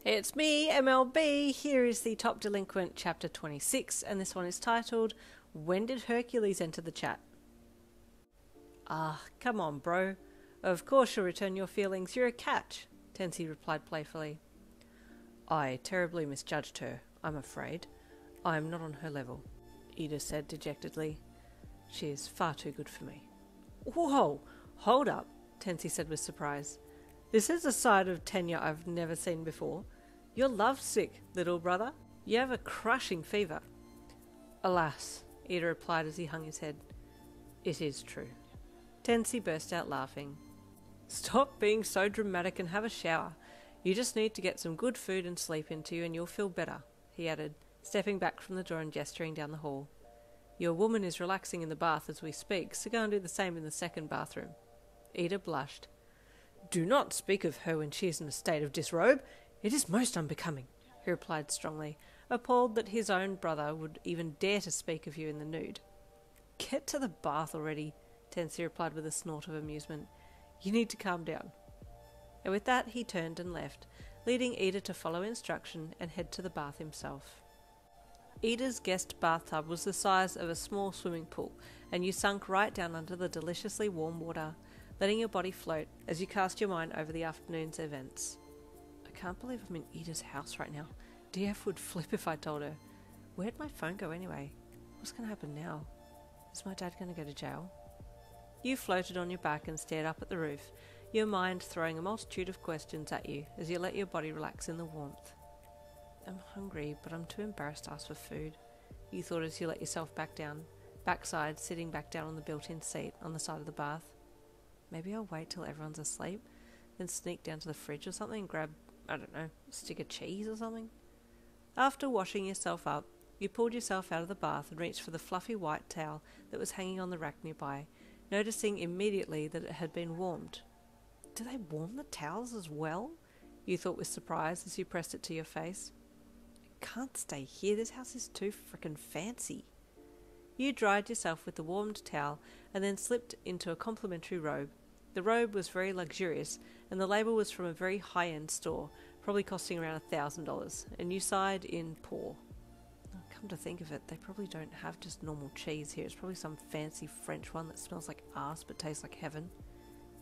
It's me, MLB. Here is the Top Delinquent, Chapter 26, and this one is titled, When Did Hercules Enter the Chat? Ah, come on, bro. Of course you'll return your feelings. You're a catch, Tensei replied playfully. I terribly misjudged her, I'm afraid. I am not on her level, Iida said dejectedly. She is far too good for me. Whoa, hold up, Tensei said with surprise. This is a side of Tenya I've never seen before. You're lovesick, little brother. You have a crushing fever. Alas, Iida replied as he hung his head. It is true. Tensei burst out laughing. Stop being so dramatic and have a shower. You just need to get some good food and sleep into you and you'll feel better, he added, stepping back from the door and gesturing down the hall. Your woman is relaxing in the bath as we speak, so go and do the same in the second bathroom. Iida blushed. Do not speak of her when she is in a state of disrobe. It is most unbecoming, he replied strongly, appalled that his own brother would even dare to speak of you in the nude. Get to the bath already, Tensei replied with a snort of amusement. You need to calm down. And with that he turned and left, leading Iida to follow instruction and head to the bath himself. Iida's guest bathtub was the size of a small swimming pool, and you sunk right down under the deliciously warm water, letting your body float as you cast your mind over the afternoon's events. I can't believe I'm in Iida's house right now. DF would flip if I told her. Where'd my phone go anyway? What's going to happen now? Is my dad going to go to jail? You floated on your back and stared up at the roof, your mind throwing a multitude of questions at you as you let your body relax in the warmth. I'm hungry, but I'm too embarrassed to ask for food, you thought as you let yourself back down, backside, sitting back down on the built-in seat on the side of the bath. Maybe I'll wait till everyone's asleep, then sneak down to the fridge or something and grab, I don't know, a stick of cheese or something. After washing yourself up, you pulled yourself out of the bath and reached for the fluffy white towel that was hanging on the rack nearby, noticing immediately that it had been warmed. Do they warm the towels as well? You thought with surprise as you pressed it to your face. I can't stay here, this house is too frickin' fancy. You dried yourself with the warmed towel and then slipped into a complimentary robe. The robe was very luxurious and the label was from a very high-end store, probably costing around $1,000, and you sighed in poor. Come to think of it, they probably don't have just normal cheese here. It's probably some fancy French one that smells like arse but tastes like heaven.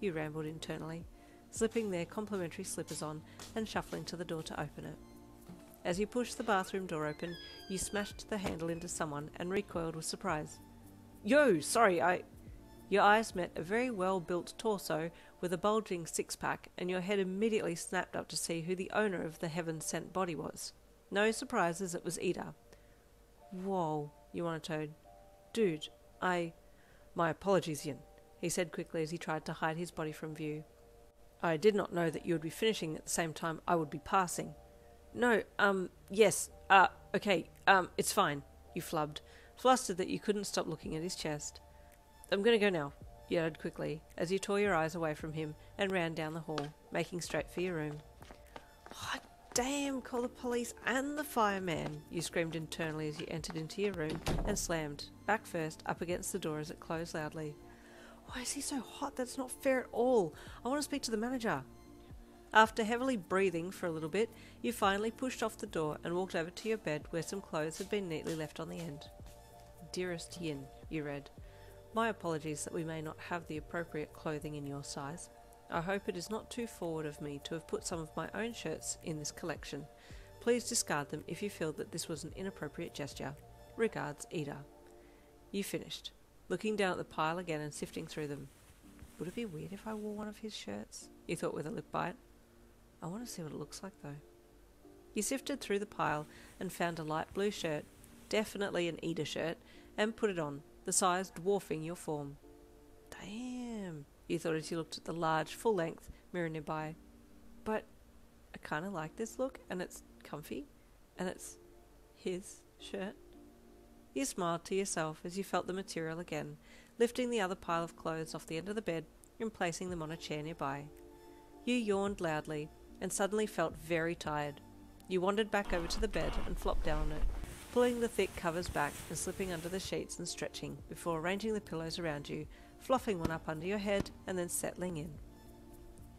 You rambled internally, slipping their complimentary slippers on and shuffling to the door to open it. As you pushed the bathroom door open, you smashed the handle into someone and recoiled with surprise. Yo, sorry, Your eyes met a very well-built torso with a bulging six-pack, and your head immediately snapped up to see who the owner of the heaven-sent body was. No surprises, it was Iida. Whoa, you monotone. Dude, My apologies, Yin, he said quickly as he tried to hide his body from view. I did not know that you would be finishing at the same time I would be passing. No, yes, okay, it's fine, you flubbed, flustered that you couldn't stop looking at his chest. I'm going to go now, you added quickly, as you tore your eyes away from him and ran down the hall, making straight for your room. Hot damn, call the police and the fireman, you screamed internally as you entered into your room and slammed, back first, up against the door as it closed loudly. Why is he so hot? That's not fair at all. I want to speak to the manager. After heavily breathing for a little bit, you finally pushed off the door and walked over to your bed where some clothes had been neatly left on the end. Dearest Yin, you read. My apologies that we may not have the appropriate clothing in your size. I hope it is not too forward of me to have put some of my own shirts in this collection. Please discard them if you feel that this was an inappropriate gesture. Regards, Iida. You finished, looking down at the pile again and sifting through them. Would it be weird if I wore one of his shirts? You thought with a lip bite. I want to see what it looks like though. You sifted through the pile and found a light blue shirt, definitely an Iida shirt, and put it on, the size dwarfing your form. Damn, you thought as you looked at the large, full-length mirror nearby. But I kind of like this look, and it's comfy, and it's his shirt. You smiled to yourself as you felt the material again, lifting the other pile of clothes off the end of the bed and placing them on a chair nearby. You yawned loudly and suddenly felt very tired. You wandered back over to the bed and flopped down on it, pulling the thick covers back and slipping under the sheets and stretching before arranging the pillows around you, fluffing one up under your head and then settling in.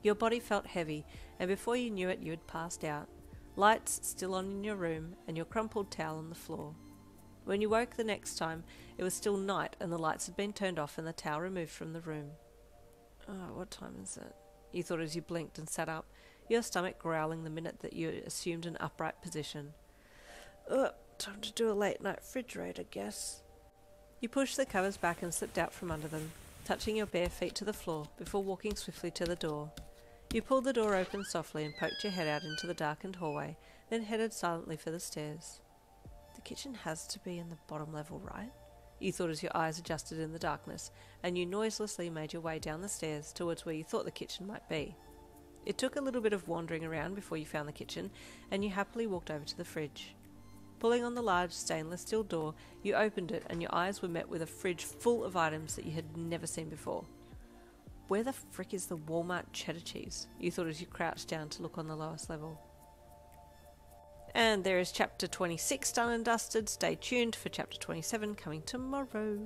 Your body felt heavy, and before you knew it you had passed out. lights still on in your room, and your crumpled towel on the floor. When you woke the next time, it was still night and the lights had been turned off and the towel removed from the room. Oh, what time is it? You thought as you blinked and sat up, your stomach growling the minute that you assumed an upright position. Ugh, time to do a late night fridge raid, I guess. You pushed the covers back and slipped out from under them, touching your bare feet to the floor before walking swiftly to the door. You pulled the door open softly and poked your head out into the darkened hallway, then headed silently for the stairs. The kitchen has to be in the bottom level, right? You thought as your eyes adjusted in the darkness, and you noiselessly made your way down the stairs towards where you thought the kitchen might be. It took a little bit of wandering around before you found the kitchen, and you happily walked over to the fridge. Pulling on the large stainless steel door, you opened it and your eyes were met with a fridge full of items that you had never seen before. Where the frick is the Walmart cheddar cheese? You thought as you crouched down to look on the lowest level. And there is chapter 26 done and dusted. Stay tuned for chapter 27 coming tomorrow.